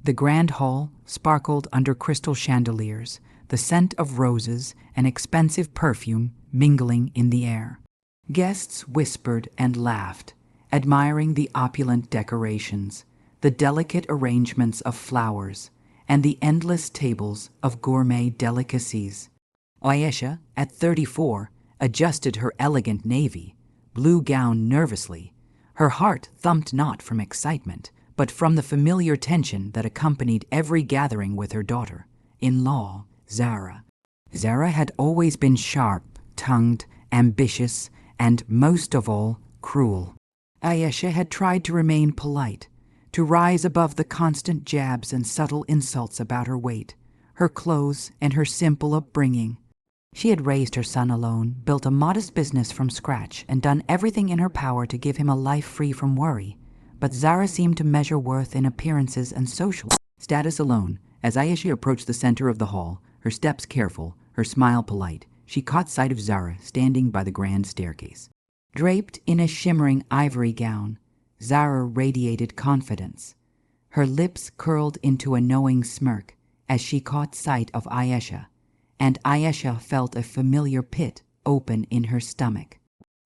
The grand hall sparkled under crystal chandeliers, the scent of roses and expensive perfume mingling in the air. Guests whispered and laughed, admiring the opulent decorations, the delicate arrangements of flowers, and the endless tables of gourmet delicacies. Ayesha, at 34, adjusted her elegant navy blue gown nervously. Her heart thumped not from excitement, but from the familiar tension that accompanied every gathering with her daughter-in-law, Zara. Zara had always been sharp-tongued, ambitious, and, most of all, cruel. Ayesha had tried to remain polite, to rise above the constant jabs and subtle insults about her weight, her clothes, and her simple upbringing. She had raised her son alone, built a modest business from scratch, and done everything in her power to give him a life free from worry. But Zara seemed to measure worth in appearances and social status alone. As Ayesha approached the center of the hall, her steps careful, her smile polite, she caught sight of Zara standing by the grand staircase. Draped in a shimmering ivory gown, Zara radiated confidence. Her lips curled into a knowing smirk as she caught sight of Ayesha, and Ayesha felt a familiar pit open in her stomach.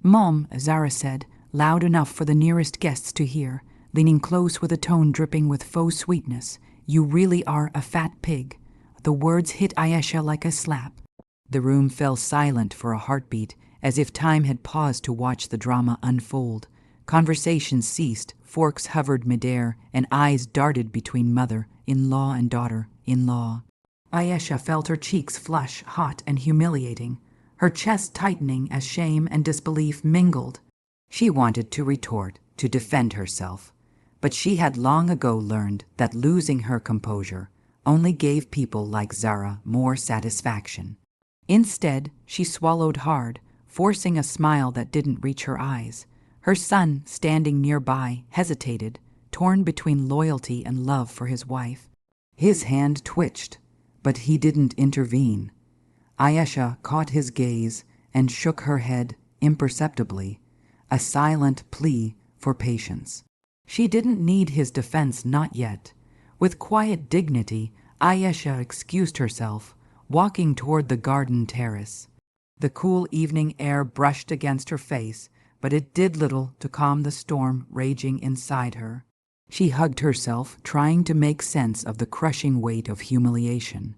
"Mom," Zara said, loud enough for the nearest guests to hear, leaning close with a tone dripping with faux sweetness, "you really are a fat pig." The words hit Ayesha like a slap. The room fell silent for a heartbeat, as if time had paused to watch the drama unfold. Conversation ceased, forks hovered midair, and eyes darted between mother-in-law and daughter-in-law. Ayesha felt her cheeks flush, hot and humiliating, her chest tightening as shame and disbelief mingled. She wanted to retort, to defend herself, but she had long ago learned that losing her composure only gave people like Zara more satisfaction. Instead, she swallowed hard, forcing a smile that didn't reach her eyes. Her son, standing nearby, hesitated, torn between loyalty and love for his wife. His hand twitched, but he didn't intervene. Ayesha caught his gaze and shook her head imperceptibly, a silent plea for patience. She didn't need his defense, not yet. With quiet dignity, Ayesha excused herself, walking toward the garden terrace. The cool evening air brushed against her face, but it did little to calm the storm raging inside her. She hugged herself, trying to make sense of the crushing weight of humiliation.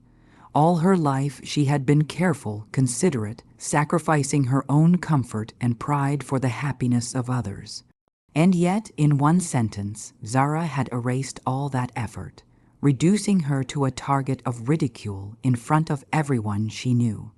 All her life she had been careful, considerate, sacrificing her own comfort and pride for the happiness of others. And yet, in one sentence, Zara had erased all that effort, reducing her to a target of ridicule in front of everyone she knew.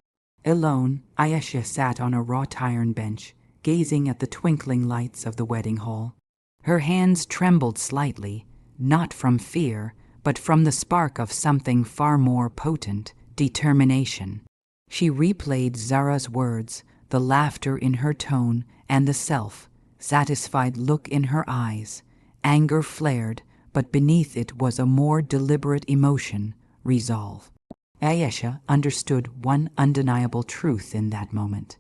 Alone, Ayesha sat on a wrought iron bench, gazing at the twinkling lights of the wedding hall. Her hands trembled slightly, not from fear, but from the spark of something far more potent, determination. She replayed Zara's words, the laughter in her tone, and the self-satisfied look in her eyes. Anger flared, but beneath it was a more deliberate emotion, resolve. Ayesha understood one undeniable truth in that moment.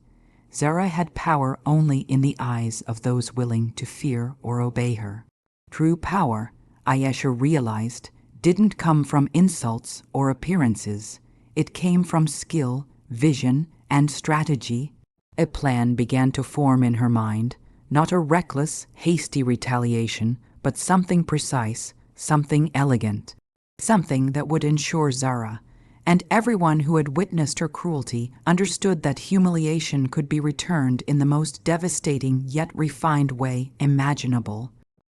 Zara had power only in the eyes of those willing to fear or obey her. True power, Ayesha realized, didn't come from insults or appearances. It came from skill, vision, and strategy. A plan began to form in her mind, not a reckless, hasty retaliation, but something precise, something elegant, something that would ensure Zara, and everyone who had witnessed her cruelty, understood that humiliation could be returned in the most devastating yet refined way imaginable.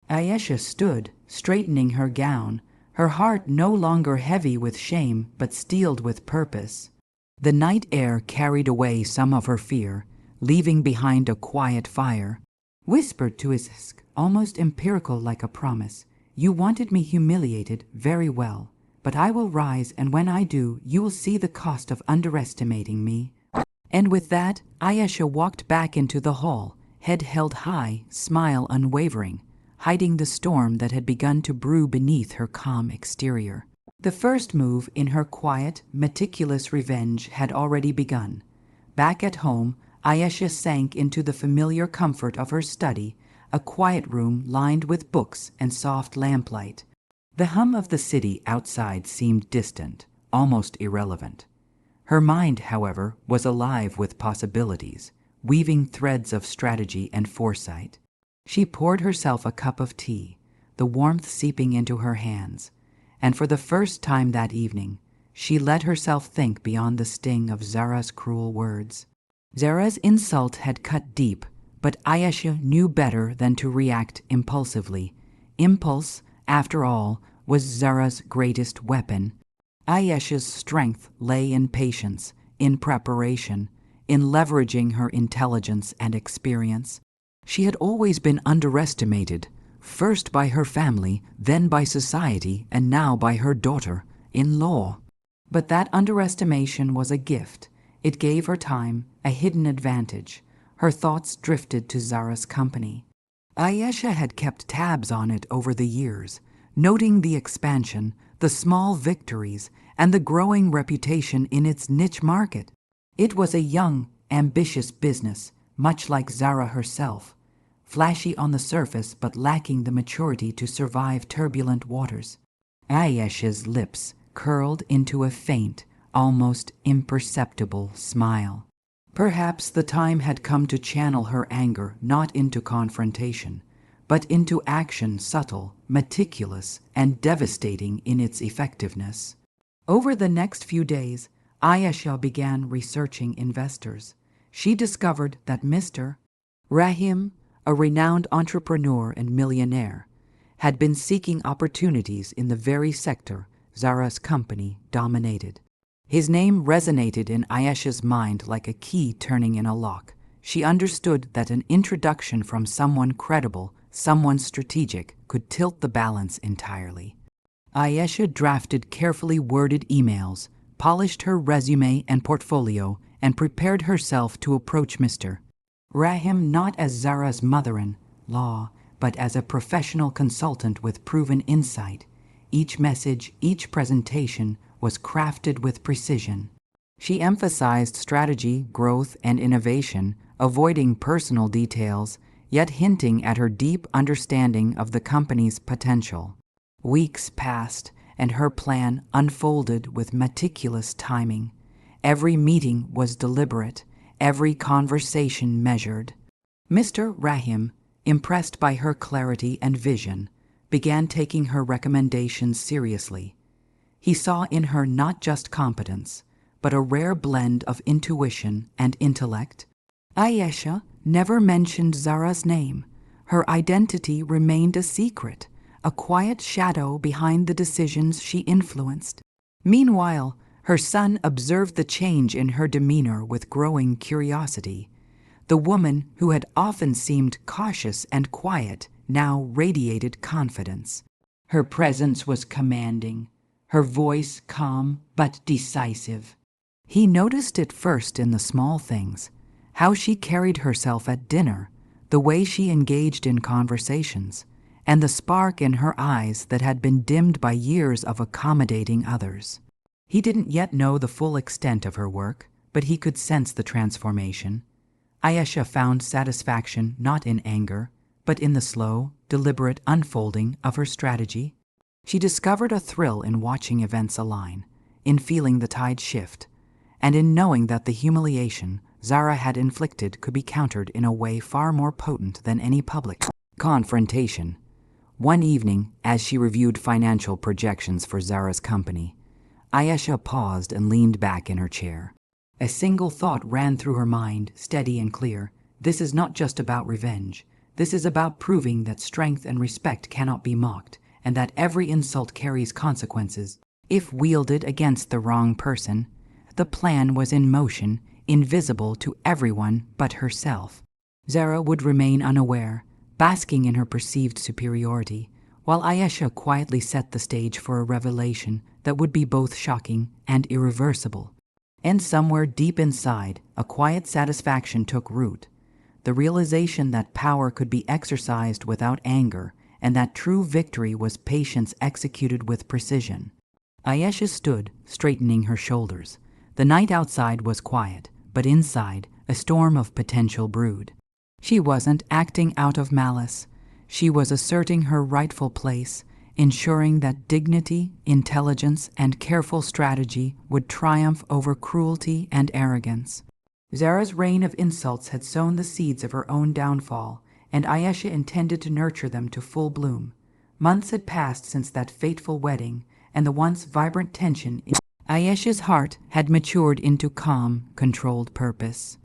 Ayesha stood, straightening her gown, her heart no longer heavy with shame but steeled with purpose. The night air carried away some of her fear, leaving behind a quiet fire. Whispered to his almost empirical like a promise, "You wanted me humiliated, very well. But I will rise, and when I do, you will see the cost of underestimating me." And with that, Ayesha walked back into the hall, head held high, smile unwavering, hiding the storm that had begun to brew beneath her calm exterior. The first move in her quiet, meticulous revenge had already begun. Back at home, Ayesha sank into the familiar comfort of her study, a quiet room lined with books and soft lamplight. The hum of the city outside seemed distant, almost irrelevant. Her mind, however, was alive with possibilities, weaving threads of strategy and foresight. She poured herself a cup of tea, the warmth seeping into her hands, and for the first time that evening, she let herself think beyond the sting of Zara's cruel words. Zara's insult had cut deep, but Ayesha knew better than to react impulsively. Impulse, after all, was Zara's greatest weapon. Ayesha's strength lay in patience, in preparation, in leveraging her intelligence and experience. She had always been underestimated, first by her family, then by society, and now by her daughter-in-law. But that underestimation was a gift. It gave her time, a hidden advantage. Her thoughts drifted to Zara's company. Ayesha had kept tabs on it over the years, noting the expansion, the small victories, and the growing reputation in its niche market. It was a young, ambitious business, much like Zara herself, flashy on the surface but lacking the maturity to survive turbulent waters. Ayesha's lips curled into a faint, almost imperceptible smile. Perhaps the time had come to channel her anger not into confrontation, but into action subtle, meticulous, and devastating in its effectiveness. Over the next few days, Ayesha began researching investors. She discovered that Mr. Rahim, a renowned entrepreneur and millionaire, had been seeking opportunities in the very sector Zara's company dominated. His name resonated in Ayesha's mind like a key turning in a lock. She understood that an introduction from someone credible, someone strategic, could tilt the balance entirely. Ayesha drafted carefully worded emails, polished her resume and portfolio, and prepared herself to approach Mr. Rahim not as Zara's mother-in-law, but as a professional consultant with proven insight. Each message, each presentation was crafted with precision. She emphasized strategy, growth, and innovation, avoiding personal details, yet hinting at her deep understanding of the company's potential. Weeks passed, and her plan unfolded with meticulous timing. Every meeting was deliberate, every conversation measured. Mr. Rahim, impressed by her clarity and vision, began taking her recommendations seriously. He saw in her not just competence, but a rare blend of intuition and intellect. Ayesha never mentioned Zara's name. Her identity remained a secret, a quiet shadow behind the decisions she influenced. Meanwhile, her son observed the change in her demeanor with growing curiosity. The woman who had often seemed cautious and quiet now radiated confidence. Her presence was commanding, her voice calm but decisive. He noticed it first in the small things, how she carried herself at dinner, the way she engaged in conversations, and the spark in her eyes that had been dimmed by years of accommodating others. He didn't yet know the full extent of her work, but he could sense the transformation. Ayesha found satisfaction not in anger, but in the slow, deliberate unfolding of her strategy. She discovered a thrill in watching events align, in feeling the tide shift, and in knowing that the humiliation Zara had inflicted could be countered in a way far more potent than any public confrontation. One evening, as she reviewed financial projections for Zara's company, Ayesha paused and leaned back in her chair. A single thought ran through her mind, steady and clear. This is not just about revenge. This is about proving that strength and respect cannot be mocked, and that every insult carries consequences, if wielded against the wrong person. The plan was in motion, invisible to everyone but herself. Zara would remain unaware, basking in her perceived superiority, while Ayesha quietly set the stage for a revelation that would be both shocking and irreversible. And somewhere deep inside, a quiet satisfaction took root, the realization that power could be exercised without anger, and that true victory was patience executed with precision. Ayesha stood, straightening her shoulders. The night outside was quiet, but inside, a storm of potential brewed. She wasn't acting out of malice. She was asserting her rightful place, ensuring that dignity, intelligence, and careful strategy would triumph over cruelty and arrogance. Zara's reign of insults had sown the seeds of her own downfall, and Ayesha intended to nurture them to full bloom. Months had passed since that fateful wedding, and the once vibrant tension in Ayesha's heart had matured into calm, controlled purpose.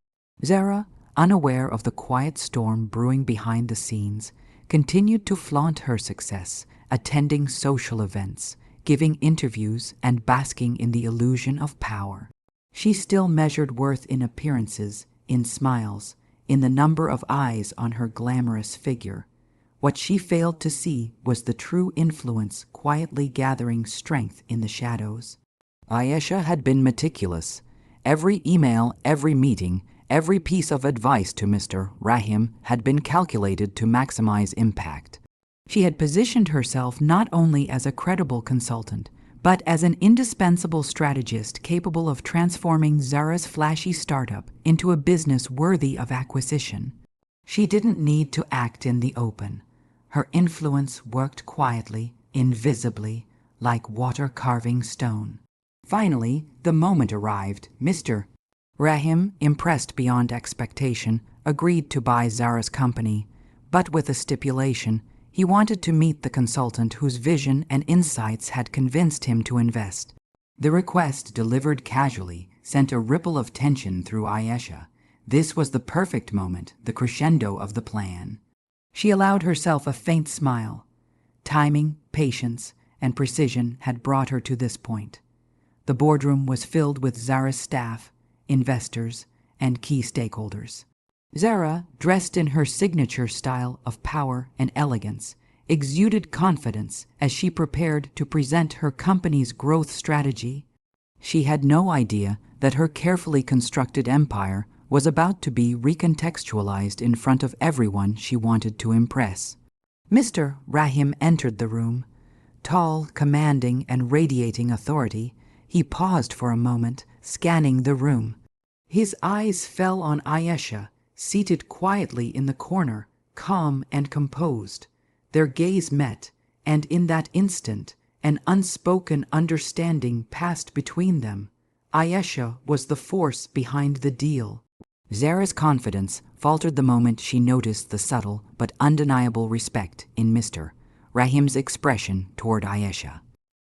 Zara, unaware of the quiet storm brewing behind the scenes, continued to flaunt her success, attending social events, giving interviews, and basking in the illusion of power. She still measured worth in appearances, in smiles, in the number of eyes on her glamorous figure. What she failed to see was the true influence quietly gathering strength in the shadows. Ayesha had been meticulous. Every email, every meeting, every piece of advice to Mr. Rahim had been calculated to maximize impact. She had positioned herself not only as a credible consultant, but as an indispensable strategist capable of transforming Zara's flashy startup into a business worthy of acquisition. She didn't need to act in the open. Her influence worked quietly, invisibly, like water carving stone. Finally, the moment arrived. Mr. Rahim, impressed beyond expectation, agreed to buy Zara's company, but with a stipulation. He wanted to meet the consultant whose vision and insights had convinced him to invest. The request, delivered casually, sent a ripple of tension through Ayesha. This was the perfect moment, the crescendo of the plan. She allowed herself a faint smile. Timing, patience, and precision had brought her to this point. The boardroom was filled with Zara's staff, investors, and key stakeholders. Zara, dressed in her signature style of power and elegance, exuded confidence as she prepared to present her company's growth strategy. She had no idea that her carefully constructed empire was about to be recontextualized in front of everyone she wanted to impress. Mr. Rahim entered the room. Tall, commanding, and radiating authority, he paused for a moment, scanning the room. His eyes fell on Ayesha, seated quietly in the corner, calm and composed. Their gaze met, and in that instant, an unspoken understanding passed between them. Ayesha was the force behind the deal. Zara's confidence faltered the moment she noticed the subtle but undeniable respect in Mr. Rahim's expression toward Ayesha.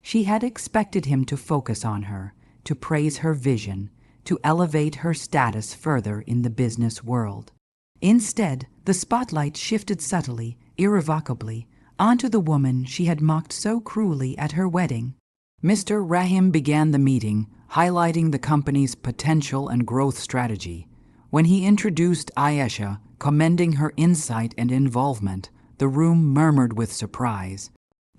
She had expected him to focus on her, to praise her vision, to elevate her status further in the business world. Instead, the spotlight shifted subtly, irrevocably, onto the woman she had mocked so cruelly at her wedding. Mr. Rahim began the meeting, highlighting the company's potential and growth strategy. When he introduced Ayesha, commending her insight and involvement, the room murmured with surprise.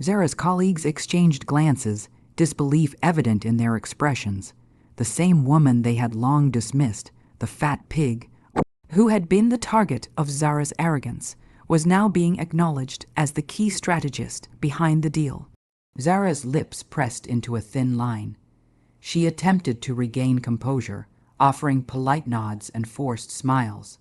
Zara's colleagues exchanged glances, disbelief evident in their expressions. The same woman they had long dismissed, the fat pig, who had been the target of Zara's arrogance, was now being acknowledged as the key strategist behind the deal. Zara's lips pressed into a thin line. She attempted to regain composure, offering polite nods and forced smiles,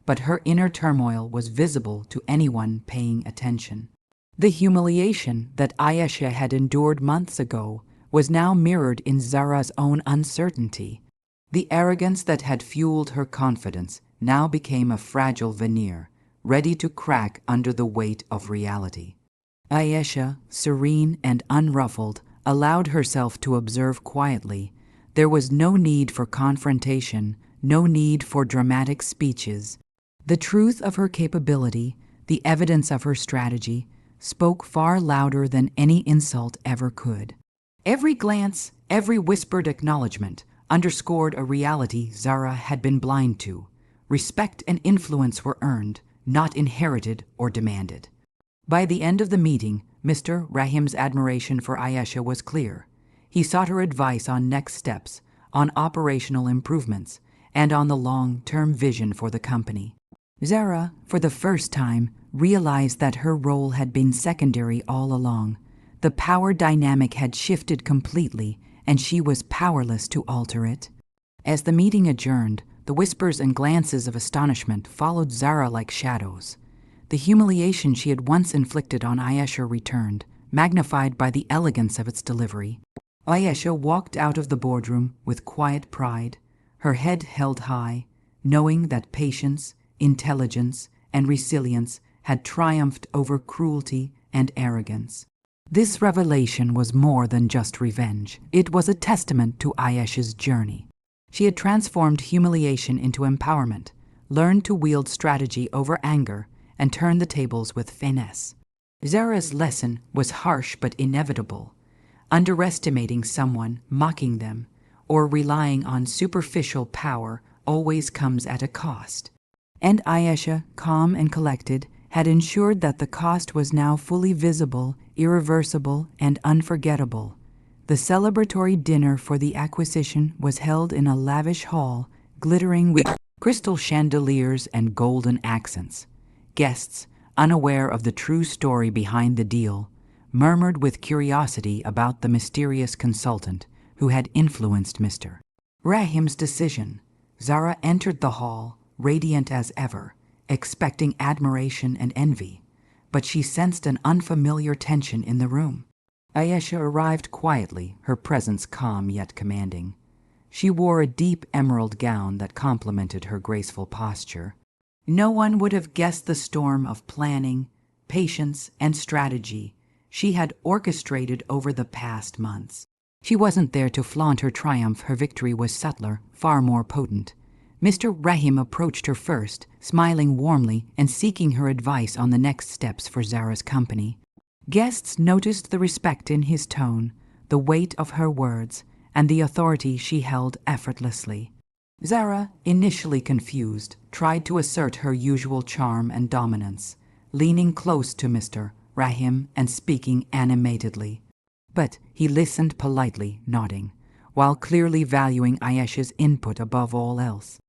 but her inner turmoil was visible to anyone paying attention. The humiliation that Ayesha had endured months ago was now mirrored in Zara's own uncertainty. The arrogance that had fueled her confidence now became a fragile veneer, ready to crack under the weight of reality. Ayesha, serene and unruffled, allowed herself to observe quietly. There was no need for confrontation, no need for dramatic speeches. The truth of her capability, the evidence of her strategy, spoke far louder than any insult ever could. Every glance, every whispered acknowledgement underscored a reality Zara had been blind to. Respect and influence were earned, not inherited or demanded. By the end of the meeting, Mr. Rahim's admiration for Ayesha was clear. He sought her advice on next steps, on operational improvements, and on the long-term vision for the company. Zara, for the first time, realized that her role had been secondary all along. The power dynamic had shifted completely, and she was powerless to alter it. As the meeting adjourned, the whispers and glances of astonishment followed Zara like shadows. The humiliation she had once inflicted on Ayesha returned, magnified by the elegance of its delivery. Ayesha walked out of the boardroom with quiet pride, her head held high, knowing that patience, intelligence, and resilience had triumphed over cruelty and arrogance. This revelation was more than just revenge. It was a testament to Ayesha's journey. She had transformed humiliation into empowerment, learned to wield strategy over anger, and turn the tables with finesse. Zara's lesson was harsh but inevitable. Underestimating someone, mocking them, or relying on superficial power always comes at a cost. And Ayesha, calm and collected, had ensured that the cost was now fully visible, irreversible, and unforgettable. The celebratory dinner for the acquisition was held in a lavish hall, glittering with crystal chandeliers and golden accents. Guests, unaware of the true story behind the deal, murmured with curiosity about the mysterious consultant who had influenced Mr. Rahim's decision. Zara entered the hall, radiant as ever, expecting admiration and envy, but she sensed an unfamiliar tension in the room. Ayesha arrived quietly, her presence calm yet commanding. She wore a deep emerald gown that complemented her graceful posture. No one would have guessed the storm of planning, patience, and strategy she had orchestrated over the past months. She wasn't there to flaunt her triumph. Her victory was subtler, far more potent. Mr. Rahim approached her first, smiling warmly and seeking her advice on the next steps for Zara's company. Guests noticed the respect in his tone, the weight of her words, and the authority she held effortlessly. Zara, initially confused, tried to assert her usual charm and dominance, leaning close to Mr. Rahim and speaking animatedly. But he listened politely, nodding, while clearly valuing Ayesha's input above all else.